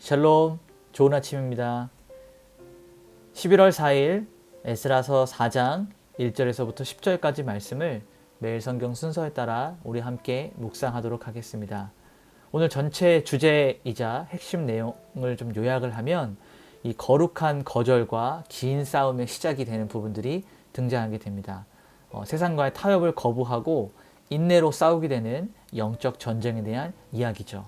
샬롬, 좋은 아침입니다. 11월 4일 에스라서 4장 1절에서부터 10절까지 말씀을 매일 성경 순서에 따라 우리 함께 묵상하도록 하겠습니다. 오늘 전체 주제이자 핵심 내용을 좀 요약을 하면 이 거룩한 거절과 긴 싸움의 시작이 되는 부분들이 등장하게 됩니다. 세상과의 타협을 거부하고 인내로 싸우게 되는 영적 전쟁에 대한 이야기죠.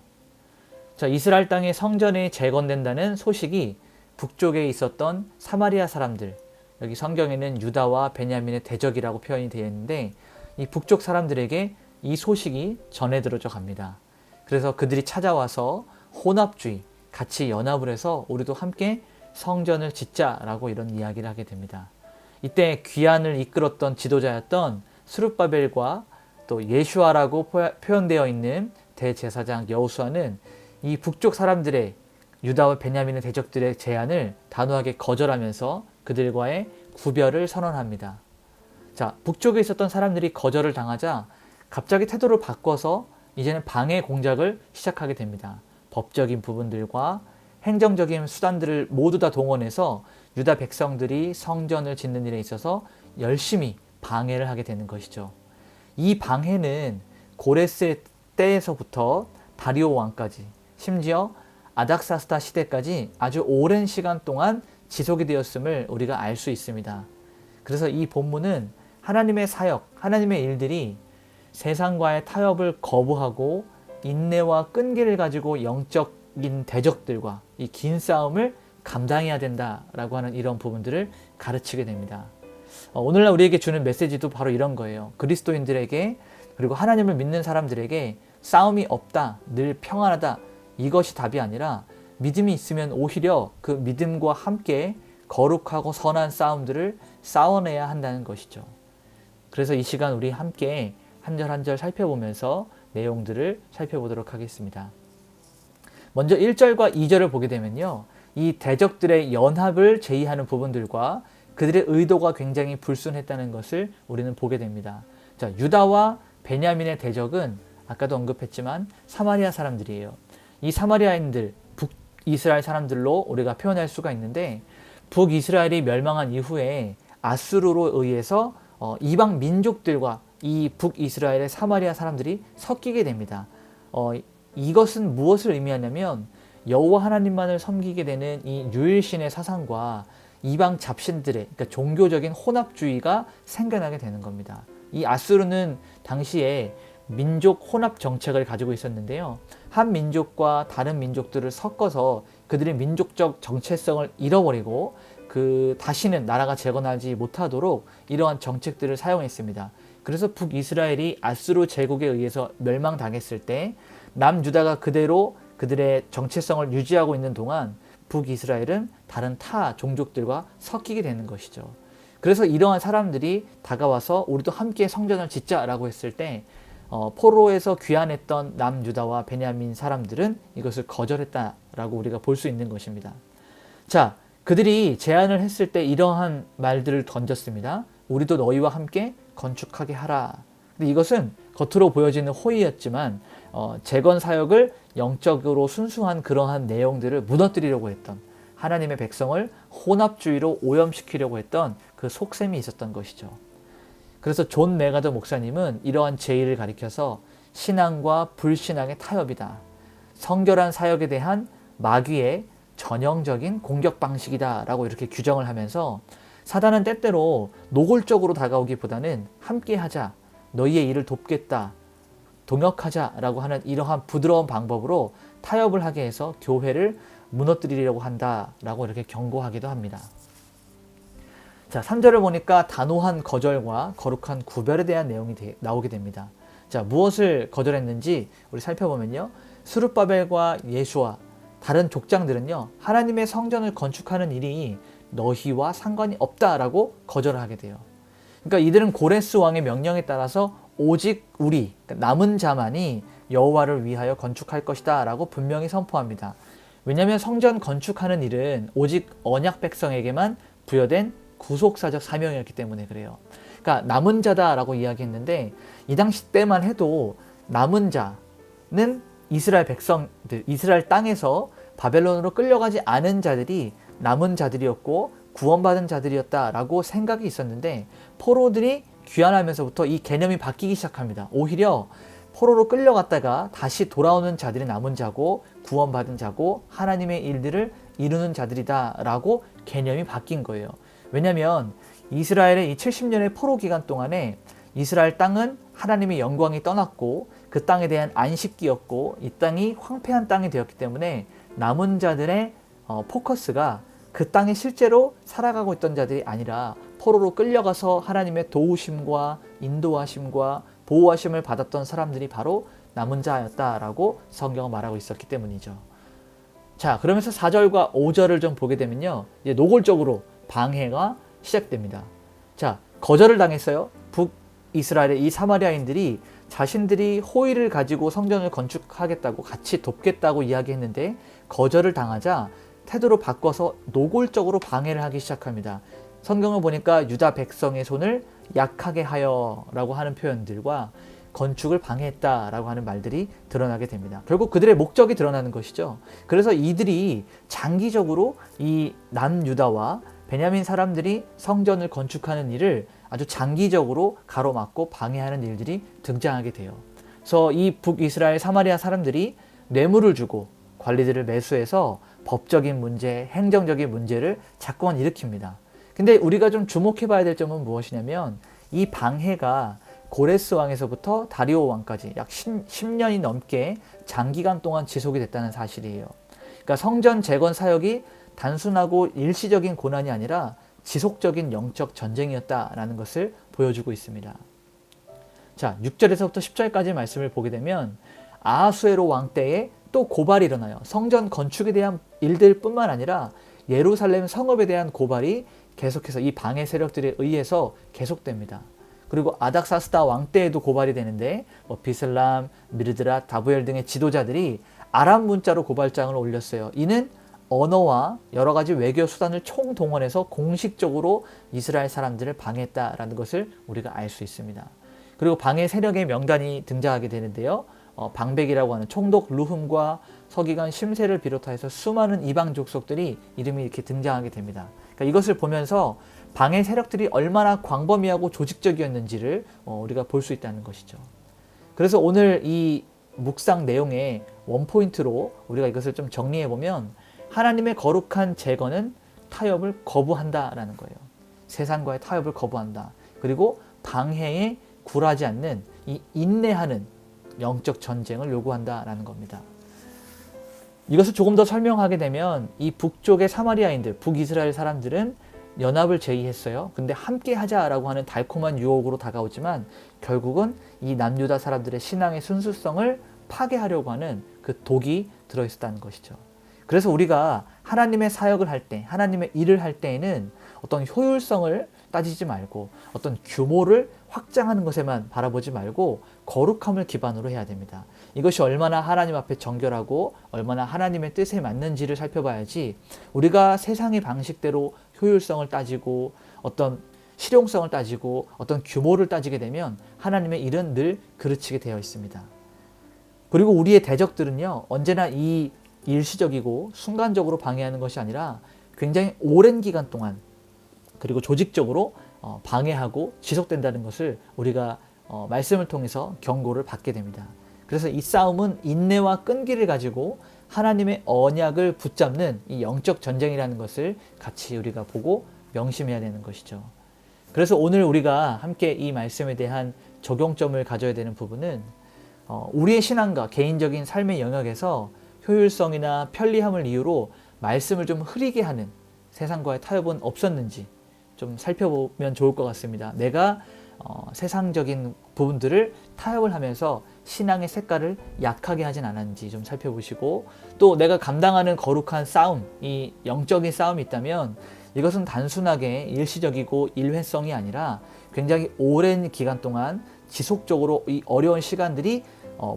자, 이스라엘 땅의 성전이 재건된다는 소식이 북쪽에 있었던 사마리아 사람들, 여기 성경에는 유다와 베냐민의 대적이라고 표현이 되어 있는데 이 북쪽 사람들에게 이 소식이 전해 들어져 갑니다. 그래서 그들이 찾아와서 혼합주의, 같이 연합을 해서 우리도 함께 성전을 짓자라고 이런 이야기를 하게 됩니다. 이때 귀환을 이끌었던 지도자였던 스룹바벨과 또 예슈아라고 표현되어 있는 대제사장 여호수아는 이 북쪽 사람들의 유다와 베냐민의 대적들의 제안을 단호하게 거절하면서 그들과의 구별을 선언합니다. 자, 북쪽에 있었던 사람들이 거절을 당하자 갑자기 태도를 바꿔서 이제는 방해 공작을 시작하게 됩니다. 법적인 부분들과 행정적인 수단들을 모두 다 동원해서 유다 백성들이 성전을 짓는 일에 있어서 열심히 방해를 하게 되는 것이죠. 이 방해는 고레스 때에서부터 다리오 왕까지 심지어 아닥사스다 시대까지 아주 오랜 시간 동안 지속이 되었음을 우리가 알 수 있습니다. 그래서 이 본문은 하나님의 사역, 하나님의 일들이 세상과의 타협을 거부하고 인내와 끈기를 가지고 영적인 대적들과 이 긴 싸움을 감당해야 된다라고 하는 이런 부분들을 가르치게 됩니다. 오늘날 우리에게 주는 메시지도 바로 이런 거예요. 그리스도인들에게 그리고 하나님을 믿는 사람들에게 싸움이 없다, 늘 평안하다, 이것이 답이 아니라 믿음이 있으면 오히려 그 믿음과 함께 거룩하고 선한 싸움들을 싸워내야 한다는 것이죠. 그래서 이 시간 우리 함께 한 절 한 절 살펴보면서 내용들을 살펴보도록 하겠습니다. 먼저 1절과 2절을 보게 되면요, 이 대적들의 연합을 제의하는 부분들과 그들의 의도가 굉장히 불순했다는 것을 우리는 보게 됩니다. 자, 유다와 베냐민의 대적은 아까도 언급했지만 사마리아 사람들이에요. 이 사마리아인들, 북이스라엘 사람들로 우리가 표현할 수가 있는데, 북이스라엘이 멸망한 이후에 아수르로 의해서 이방 민족들과 이 북이스라엘의 사마리아 사람들이 섞이게 됩니다. 이것은 무엇을 의미하냐면 여호와 하나님만을 섬기게 되는 이 유일신의 사상과 이방 잡신들의, 그러니까 종교적인 혼합주의가 생겨나게 되는 겁니다. 이 아수르는 당시에 민족 혼합 정책을 가지고 있었는데요, 한 민족과 다른 민족들을 섞어서 그들의 민족적 정체성을 잃어버리고 다시는 나라가 재건하지 못하도록 이러한 정책들을 사용했습니다. 그래서 북이스라엘이 아수르 제국에 의해서 멸망당했을 때 남유다가 그대로 그들의 정체성을 유지하고 있는 동안 북이스라엘은 다른 타 종족들과 섞이게 되는 것이죠. 그래서 이러한 사람들이 다가와서 우리도 함께 성전을 짓자라고 했을 때 포로에서 귀환했던 남유다와 베냐민 사람들은 이것을 거절했다라고 우리가 볼 수 있는 것입니다. 자, 그들이 제안을 했을 때 이러한 말들을 던졌습니다. 우리도 너희와 함께 건축하게 하라. 근데 이것은 겉으로 보여지는 호의였지만 재건 사역을 영적으로 순수한 그러한 내용들을 무너뜨리려고 했던, 하나님의 백성을 혼합주의로 오염시키려고 했던 그 속셈이 있었던 것이죠. 그래서 존 메가더 목사님은 이러한 제의를 가리켜서 신앙과 불신앙의 타협이다, 성결한 사역에 대한 마귀의 전형적인 공격 방식이다 라고 이렇게 규정을 하면서, 사단은 때때로 노골적으로 다가오기보다는 함께하자, 너희의 일을 돕겠다, 동역하자 라고 하는 이러한 부드러운 방법으로 타협을 하게 해서 교회를 무너뜨리려고 한다 라고 이렇게 경고하기도 합니다. 자, 3절을 보니까 단호한 거절과 거룩한 구별에 대한 내용이 나오게 됩니다. 자, 무엇을 거절했는지 우리 살펴보면요, 스룹바벨과 예수와 다른 족장들은요, 하나님의 성전을 건축하는 일이 너희와 상관이 없다라고 거절을 하게 돼요. 그러니까 이들은 고레스 왕의 명령에 따라서 오직 우리, 그러니까 남은 자만이 여호와를 위하여 건축할 것이다 라고 분명히 선포합니다. 왜냐하면 성전 건축하는 일은 오직 언약 백성에게만 부여된 구속사적 사명이었기 때문에 그래요. 그러니까 남은 자다라고 이야기했는데, 이 당시 때만 해도 남은 자는 이스라엘 백성들, 이스라엘 땅에서 바벨론으로 끌려가지 않은 자들이 남은 자들이었고 구원받은 자들이었다라고 생각이 있었는데 포로들이 귀환하면서부터 이 개념이 바뀌기 시작합니다. 오히려 포로로 끌려갔다가 다시 돌아오는 자들이 남은 자고 구원받은 자고 하나님의 일들을 이루는 자들이다라고 개념이 바뀐 거예요. 왜냐하면 이스라엘의 이 70년의 포로 기간 동안에 이스라엘 땅은 하나님의 영광이 떠났고 그 땅에 대한 안식기였고 이 땅이 황폐한 땅이 되었기 때문에 남은 자들의 포커스가 그 땅에 실제로 살아가고 있던 자들이 아니라 포로로 끌려가서 하나님의 도우심과 인도하심과 보호하심을 받았던 사람들이 바로 남은 자였다라고 성경은 말하고 있었기 때문이죠. 자, 그러면서 4절과 5절을 좀 보게 되면요, 이제 노골적으로 방해가 시작됩니다. 자, 거절을 당했어요. 북이스라엘의 이 사마리아인들이 자신들이 호의를 가지고 성전을 건축하겠다고 같이 돕겠다고 이야기했는데 거절을 당하자 태도를 바꿔서 노골적으로 방해를 하기 시작합니다. 성경을 보니까 유다 백성의 손을 약하게 하여 라고 하는 표현들과 건축을 방해했다라고 하는 말들이 드러나게 됩니다. 결국 그들의 목적이 드러나는 것이죠. 그래서 이들이 장기적으로 이 남유다와 베냐민 사람들이 성전을 건축하는 일을 아주 장기적으로 가로막고 방해하는 일들이 등장하게 돼요. 그래서 이 북이스라엘 사마리아 사람들이 뇌물을 주고 관리들을 매수해서 법적인 문제, 행정적인 문제를 자꾸만 일으킵니다. 근데 우리가 좀 주목해 봐야 될 점은 무엇이냐면 이 방해가 고레스 왕에서부터 다리오 왕까지 약 10년이 넘게 장기간 동안 지속이 됐다는 사실이에요. 그러니까 성전 재건 사역이 단순하고 일시적인 고난이 아니라 지속적인 영적 전쟁이었다라는 것을 보여주고 있습니다. 자, 6절에서부터 10절까지 말씀을 보게 되면 아하수에로 왕 때에 또 고발이 일어나요. 성전 건축에 대한 일들 뿐만 아니라 예루살렘 성읍에 대한 고발이 계속해서 이 방해 세력들에 의해서 계속됩니다. 그리고 아닥사스다 왕 때에도 고발이 되는데 비슬람, 미르드라, 다부엘 등의 지도자들이 아람 문자로 고발장을 올렸어요. 이는 언어와 여러 가지 외교 수단을 총동원해서 공식적으로 이스라엘 사람들을 방해했다라는 것을 우리가 알 수 있습니다. 그리고 방해 세력의 명단이 등장하게 되는데요. 방백이라고 하는 총독 루흠과 서기관 심세를 비롯해서 수많은 이방 족속들이 이름이 이렇게 등장하게 됩니다. 그러니까 이것을 보면서 방해 세력들이 얼마나 광범위하고 조직적이었는지를 우리가 볼 수 있다는 것이죠. 그래서 오늘 이 묵상 내용의 원포인트로 우리가 이것을 좀 정리해 보면 하나님의 거룩한 재건은 타협을 거부한다라는 거예요. 세상과의 타협을 거부한다. 그리고 방해에 굴하지 않는 이 인내하는 영적 전쟁을 요구한다라는 겁니다. 이것을 조금 더 설명하게 되면 이 북쪽의 사마리아인들, 북이스라엘 사람들은 연합을 제의했어요. 근데 함께 하자라고 하는 달콤한 유혹으로 다가오지만 결국은 이 남유다 사람들의 신앙의 순수성을 파괴하려고 하는 그 독이 들어있었다는 것이죠. 그래서 우리가 하나님의 사역을 할 때, 하나님의 일을 할 때에는 어떤 효율성을 따지지 말고 어떤 규모를 확장하는 것에만 바라보지 말고 거룩함을 기반으로 해야 됩니다. 이것이 얼마나 하나님 앞에 정결하고 얼마나 하나님의 뜻에 맞는지를 살펴봐야지 우리가 세상의 방식대로 효율성을 따지고 어떤 실용성을 따지고 어떤 규모를 따지게 되면 하나님의 일은 늘 그르치게 되어 있습니다. 그리고 우리의 대적들은요, 언제나 이 일시적이고 순간적으로 방해하는 것이 아니라 굉장히 오랜 기간 동안 그리고 조직적으로 방해하고 지속된다는 것을 우리가 말씀을 통해서 경고를 받게 됩니다. 그래서 이 싸움은 인내와 끈기를 가지고 하나님의 언약을 붙잡는 이 영적 전쟁이라는 것을 같이 우리가 보고 명심해야 되는 것이죠. 그래서 오늘 우리가 함께 이 말씀에 대한 적용점을 가져야 되는 부분은 우리의 신앙과 개인적인 삶의 영역에서 효율성이나 편리함을 이유로 말씀을 좀 흐리게 하는 세상과의 타협은 없었는지 좀 살펴보면 좋을 것 같습니다. 내가 세상적인 부분들을 타협을 하면서 신앙의 색깔을 약하게 하진 않았는지 좀 살펴보시고, 또 내가 감당하는 거룩한 싸움, 이 영적인 싸움이 있다면 이것은 단순하게 일시적이고 일회성이 아니라 굉장히 오랜 기간 동안 지속적으로 이 어려운 시간들이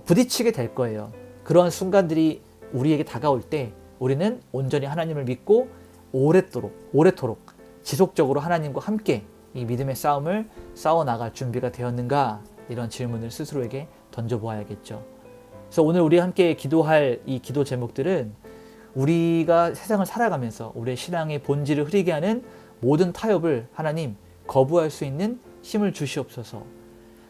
부딪히게 될 거예요. 그런 순간들이 우리에게 다가올 때 우리는 온전히 하나님을 믿고 오래도록 지속적으로 하나님과 함께 이 믿음의 싸움을 싸워나갈 준비가 되었는가, 이런 질문을 스스로에게 던져보아야겠죠. 그래서 오늘 우리 함께 기도할 이 기도 제목들은 우리가 세상을 살아가면서 우리의 신앙의 본질을 흐리게 하는 모든 타협을 하나님 거부할 수 있는 힘을 주시옵소서.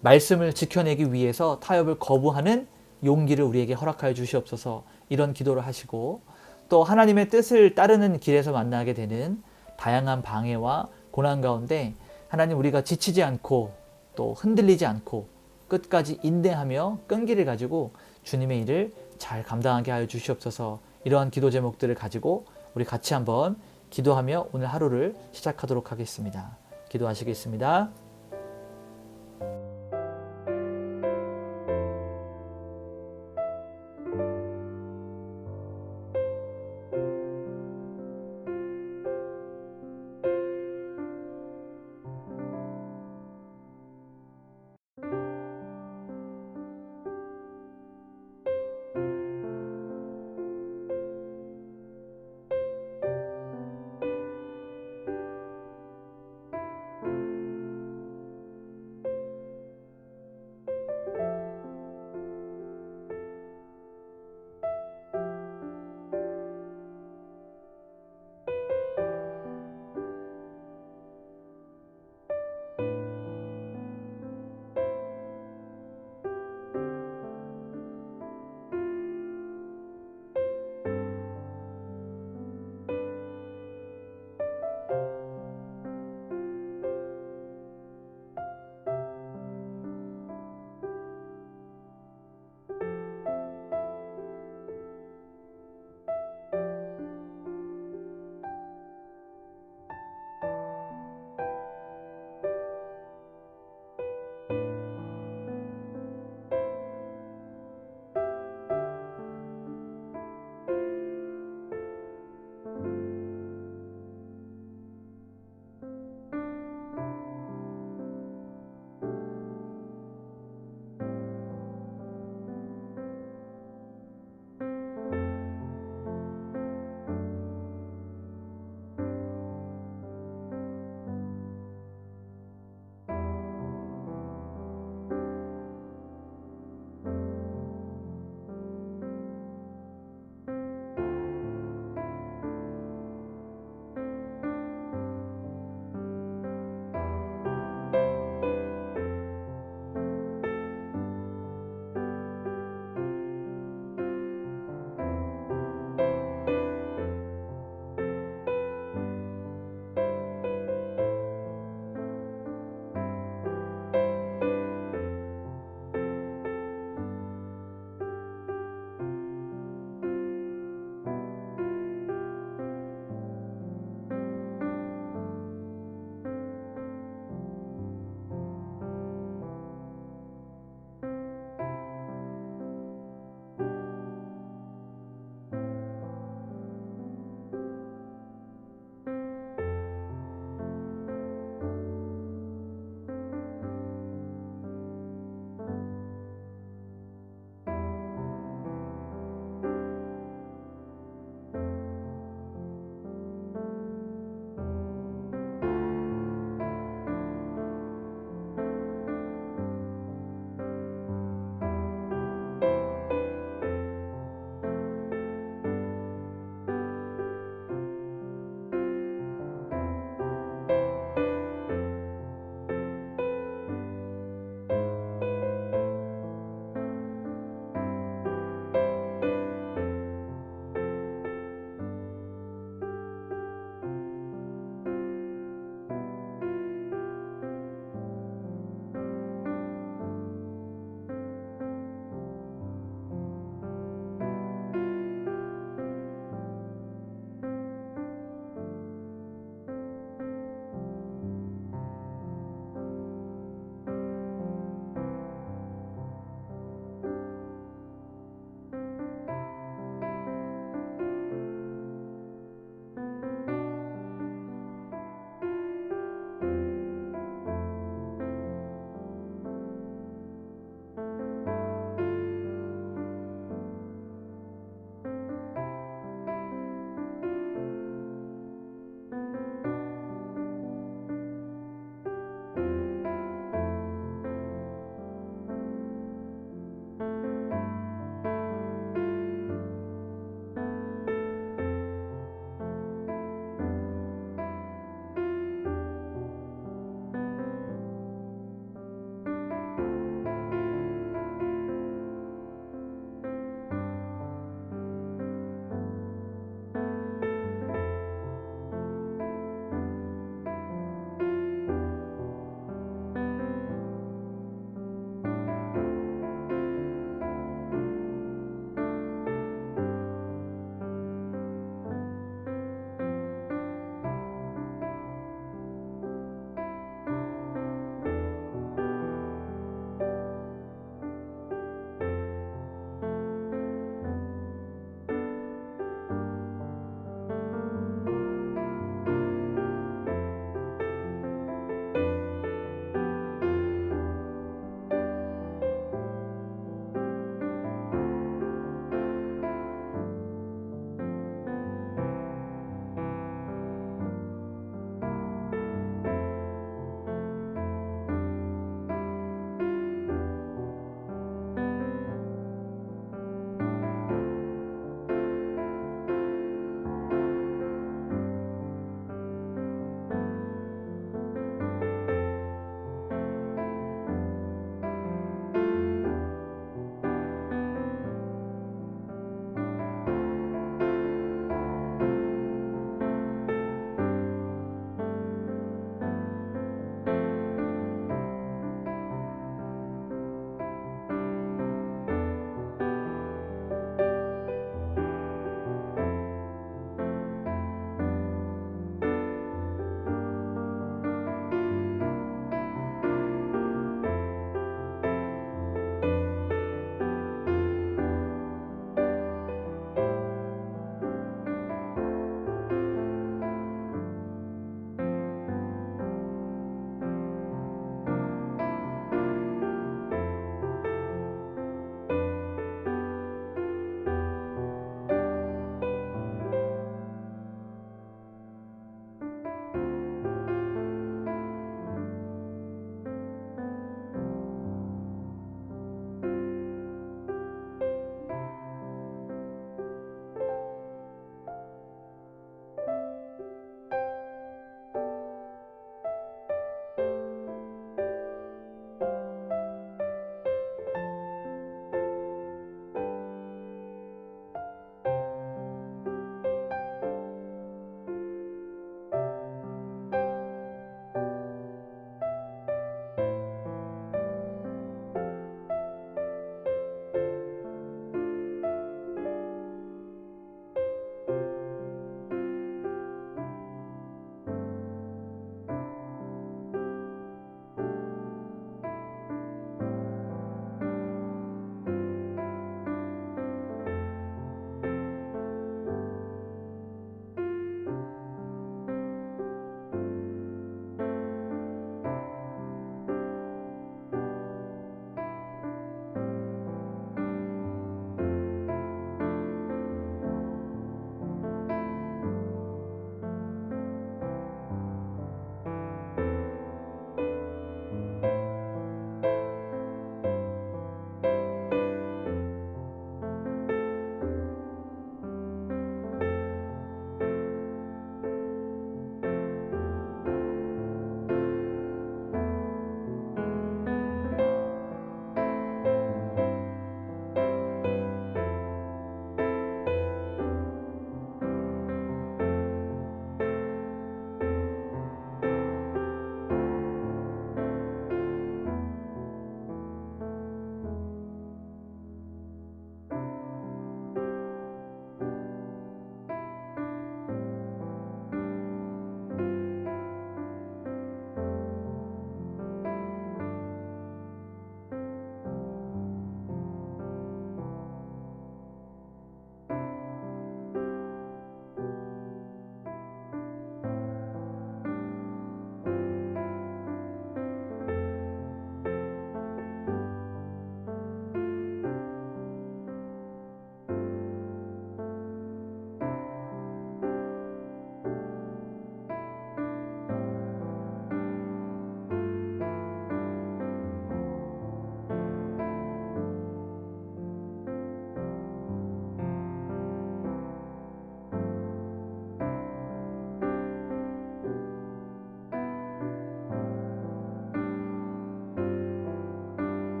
말씀을 지켜내기 위해서 타협을 거부하는 용기를 우리에게 허락하여 주시옵소서. 이런 기도를 하시고, 또 하나님의 뜻을 따르는 길에서 만나게 되는 다양한 방해와 고난 가운데 하나님, 우리가 지치지 않고 또 흔들리지 않고 끝까지 인내하며 끈기를 가지고 주님의 일을 잘 감당하게 하여 주시옵소서. 이러한 기도 제목들을 가지고 우리 같이 한번 기도하며 오늘 하루를 시작하도록 하겠습니다. 기도하시겠습니다.